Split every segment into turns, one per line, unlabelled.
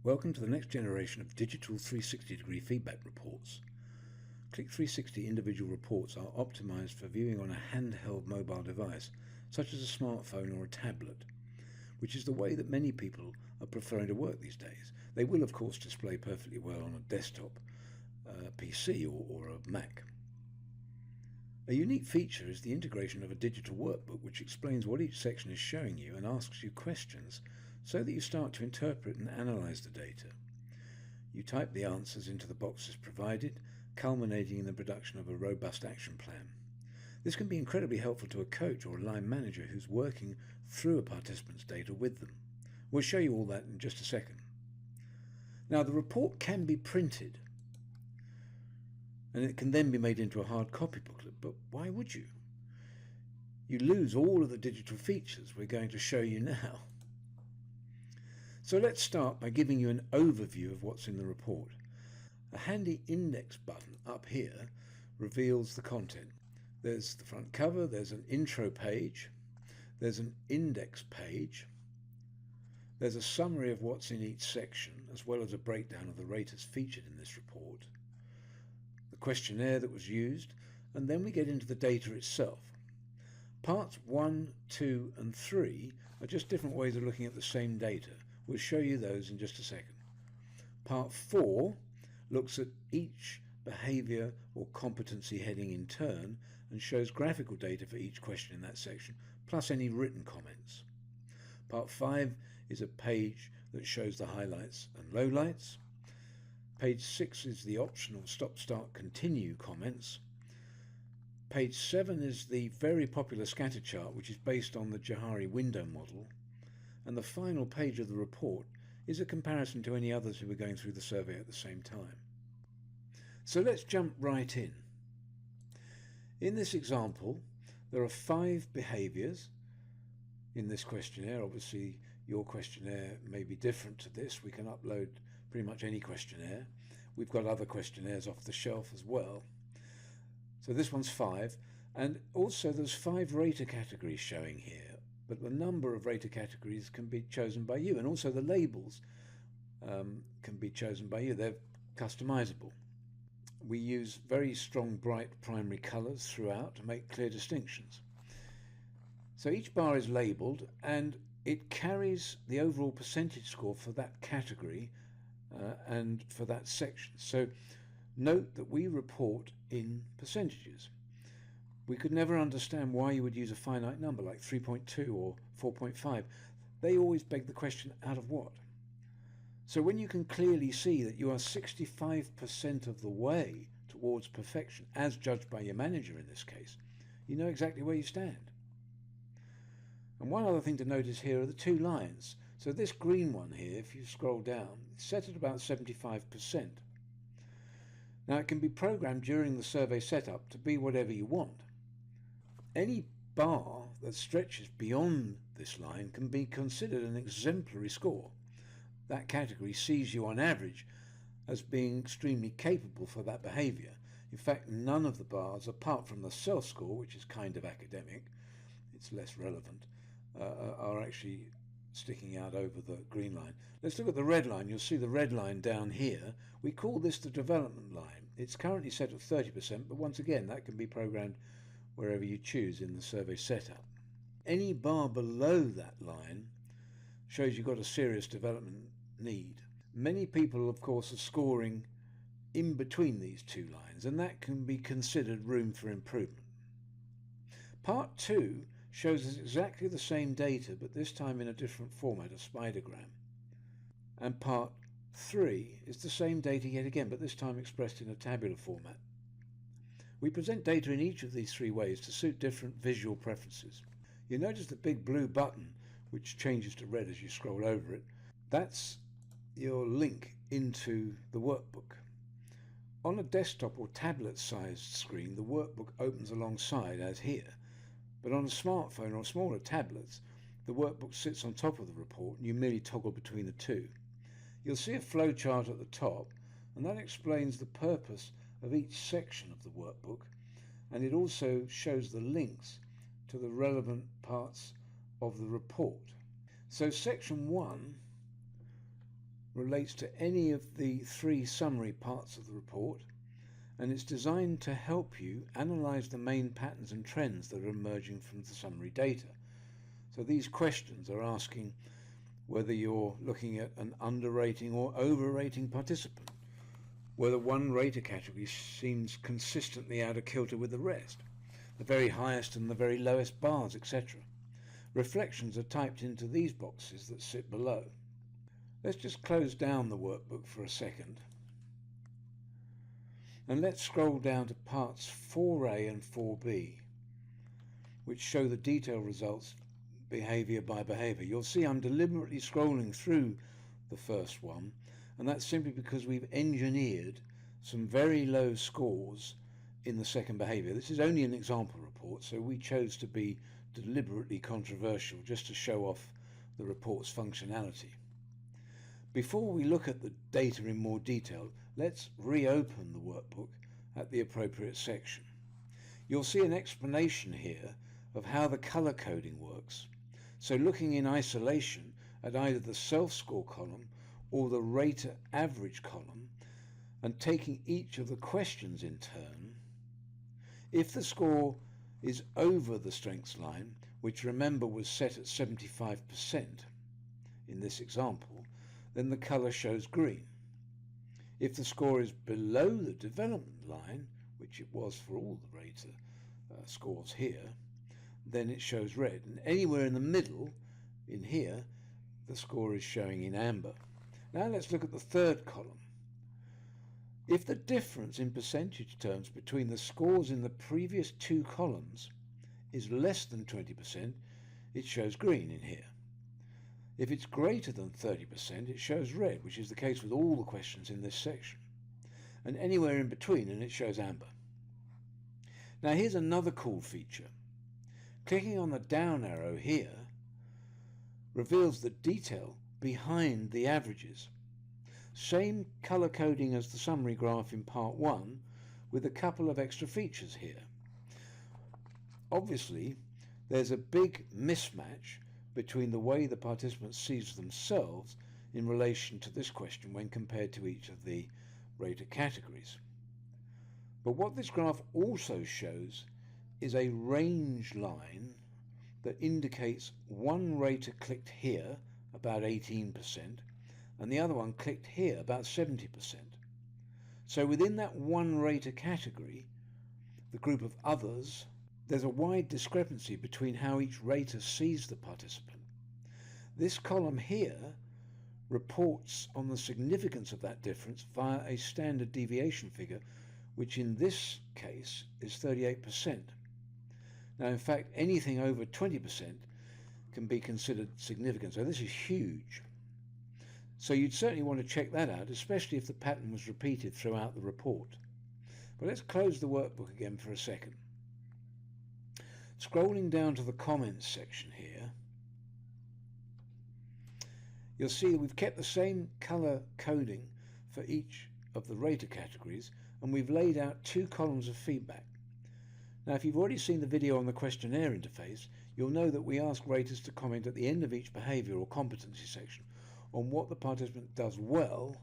Welcome to the next generation of digital 360-degree feedback reports. Click 360 individual reports are optimized for viewing on a handheld mobile device, such as a smartphone or a tablet, which is the way that many people are preferring to work these days. They will, of course, display perfectly well on a desktop, PC or a Mac. A unique feature is the integration of a digital workbook which explains what each section is showing you and asks you questions so that you start to interpret and analyze the data. You type the answers into the boxes provided, culminating in the production of a robust action plan. This can be incredibly helpful to a coach or a line manager who's working through a participant's data with them. We'll show you all that in just a second. Now, the report can be printed, and it can then be made into a hard copy booklet, but why would you? You lose all of the digital features we're going to show you now. So let's start by giving you an overview of what's in the report. A handy index button up here reveals the content. There's the front cover, there's an intro page, there's an index page, there's a summary of what's in each section, as well as a breakdown of the raters featured in this report, the questionnaire that was used, and then we get into the data itself. Parts 1, 2 and 3 are just different ways of looking at the same data. We'll show you those in just a second. Part 4 looks at each behaviour or competency heading in turn and shows graphical data for each question in that section, plus any written comments. Part 5 is a page that shows the highlights and lowlights. Page 6 is the optional stop, start, continue comments. Page 7 is the very popular scatter chart, which is based on the Johari window model. And the final page of the report is a comparison to any others who were going through the survey at the same time. So let's jump right in. In this example, there are 5 behaviours in this questionnaire. Obviously, your questionnaire may be different to this. We can upload pretty much any questionnaire. We've got other questionnaires off the shelf as well. So this one's 5. And also there's 5 rater categories showing here. But the number of rater categories can be chosen by you, and also the labels can be chosen by you. They're customizable. We use very strong, bright primary colors throughout to make clear distinctions. So each bar is labeled, and it carries the overall percentage score for that category and for that section. So note that we report in percentages. We could never understand why you would use a finite number like 3.2 or 4.5. They always beg the question, out of what? So when you can clearly see that you are 65% of the way towards perfection, as judged by your manager in this case, you know exactly where you stand. And one other thing to notice here are the 2 lines. So this green one here, if you scroll down, it's set at about 75%. Now it can be programmed during the survey setup to be whatever you want. Any bar that stretches beyond this line can be considered an exemplary score. That category sees you on average as being extremely capable for that behaviour. In fact, none of the bars, apart from the self score, which is kind of academic, it's less relevant, are actually sticking out over the green line. Let's look at the red line. You'll see the red line down here. We call this the development line. It's currently set at 30%, but once again, that can be programmed wherever you choose in the survey setup. Any bar below that line shows you've got a serious development need. Many people, of course, are scoring in between these 2 lines, and that can be considered room for improvement. Part 2 shows us exactly the same data, but this time in a different format, a spidergram. And part 3 is the same data yet again, but this time expressed in a tabular format. We present data in each of these 3 ways to suit different visual preferences. You notice the big blue button, which changes to red as you scroll over it. That's your link into the workbook. On a desktop or tablet-sized screen, the workbook opens alongside, as here. But on a smartphone or smaller tablets, the workbook sits on top of the report and you merely toggle between the 2. You'll see a flowchart at the top, and that explains the purpose of each section of the workbook, and it also shows the links to the relevant parts of the report. So section 1 relates to any of the three summary parts of the report, and it's designed to help you analyse the main patterns and trends that are emerging from the summary data. So these questions are asking whether you're looking at an underrating or overrating participant, whether one rater category seems consistently out of kilter with the rest, the very highest and the very lowest bars, etc. Reflections are typed into these boxes that sit below. Let's just close down the workbook for a second, and let's scroll down to parts 4A and 4B, which show the detailed results behaviour by behaviour. You'll see I'm deliberately scrolling through the first one, and that's simply because we've engineered some very low scores in the second behaviour. This is only an example report, so we chose to be deliberately controversial just to show off the report's functionality. Before we look at the data in more detail, let's reopen the workbook at the appropriate section. You'll see an explanation here of how the colour coding works. So looking in isolation at either the self-score column or the rater average column, and taking each of the questions in turn, if the score is over the strengths line, which remember was set at 75% in this example, then the colour shows green. If the score is below the development line, which it was for all the rater scores here, then it shows red. And anywhere in the middle, in here, the score is showing in amber. Now let's look at the third column. If the difference in percentage terms between the scores in the previous two columns is less than 20%, it shows green in here. If it's greater than 30%, it shows red, which is the case with all the questions in this section. And anywhere in between, and it shows amber. Now here's another cool feature. Clicking on the down arrow here reveals the detail behind the averages. Same colour coding as the summary graph in part 1, with a couple of extra features here. Obviously, there's a big mismatch between the way the participant sees themselves in relation to this question when compared to each of the rater categories. But what this graph also shows is a range line that indicates one rater clicked here, about 18%, and the other one clicked here, about 70%. So within that one rater category, the group of others, there's a wide discrepancy between how each rater sees the participant. This column here reports on the significance of that difference via a standard deviation figure, which in this case is 38%. Now, in fact, anything over 20% can be considered significant, so this is huge. So you'd certainly want to check that out, especially if the pattern was repeated throughout the report. But let's close the workbook again for a second. Scrolling down to the comments section here, you'll see that we've kept the same colour coding for each of the rater categories, and we've laid out two columns of feedback. Now, if you've already seen the video on the questionnaire interface, you'll know that we ask raters to comment at the end of each behaviour or competency section on what the participant does well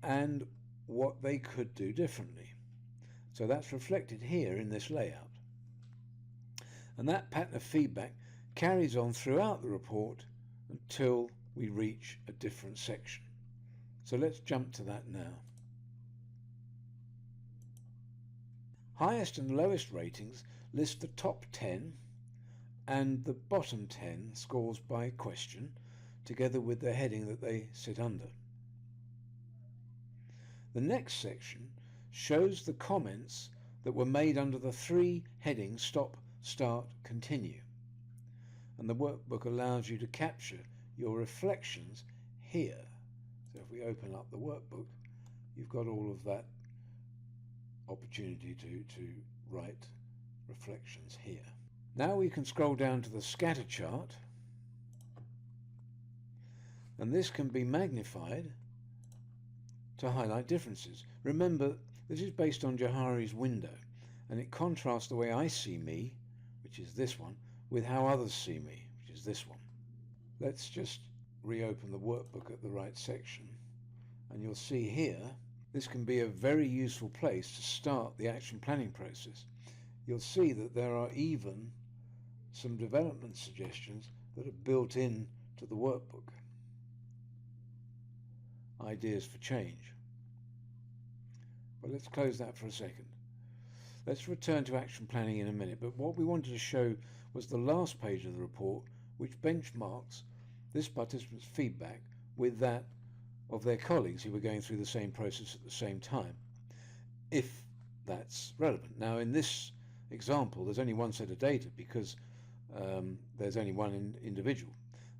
and what they could do differently. So that's reflected here in this layout. And that pattern of feedback carries on throughout the report until we reach a different section. So let's jump to that now. Highest and lowest ratings list the top 10 and the bottom 10 scores by question, together with the heading that they sit under. The next section shows the comments that were made under the three headings stop, start, continue. And the workbook allows you to capture your reflections here. So if we open up the workbook, you've got all of that opportunity to write reflections here. Now we can scroll down to the scatter chart, and this can be magnified to highlight differences. Remember, this is based on Johari's window, and it contrasts the way I see me, which is this one, with how others see me, which is this one. Let's just reopen the workbook at the right section And you'll see here, this can be a very useful place to start the action planning process. You'll see that there are even some development suggestions that are built in to the workbook. Ideas for change. But let's close that for a second. Let's return to action planning in a minute, but what we wanted to show was the last page of the report, which benchmarks this participant's feedback with that of their colleagues who were going through the same process at the same time, if that's relevant. Now, in this example, there's only one set of data because there's only one individual,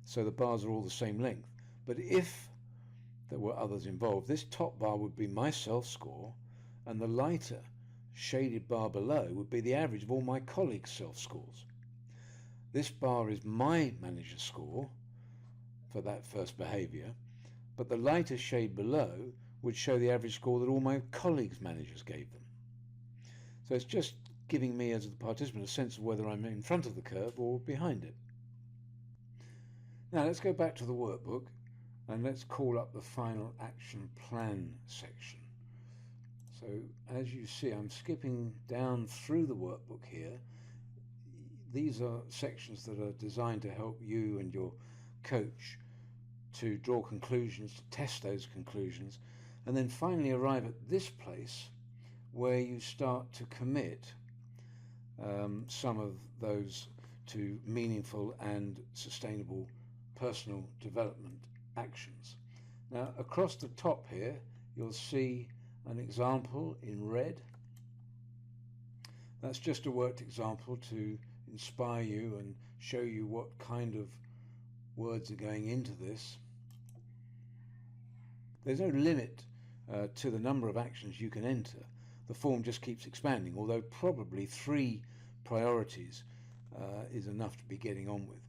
so the bars are all the same length. But if there were others involved, this top bar would be my self-score, and the lighter shaded bar below would be the average of all my colleagues' self-scores. This bar is my manager's score for that first behaviour, but the lighter shade below would show the average score that all my colleagues' managers gave them. So it's just giving me, as a participant, a sense of whether I'm in front of the curve or behind it. Now let's go back to the workbook and let's call up the final action plan section. So as you see, I'm skipping down through the workbook here. These are sections that are designed to help you and your coach to draw conclusions, to test those conclusions, and then finally arrive at this place where you start to commit some of those to meaningful and sustainable personal development actions. Now, across the top here, you'll see an example in red. That's just a worked example to inspire you and show you what kind of words are going into this. There's no limit to the number of actions you can enter. The form just keeps expanding, although probably 3 priorities is enough to be getting on with.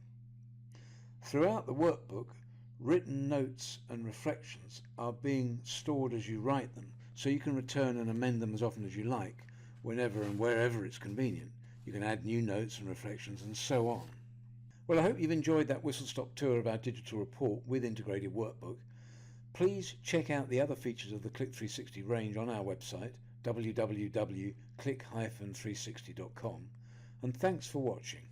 Throughout the workbook, written notes and reflections are being stored as you write them, so you can return and amend them as often as you like, whenever and wherever it's convenient. You can add new notes and reflections and so on. Well, I hope you've enjoyed that whistle-stop tour of our digital report with integrated workbook. Please check out the other features of the Click 360 range on our website, www.click-360.com, and thanks for watching.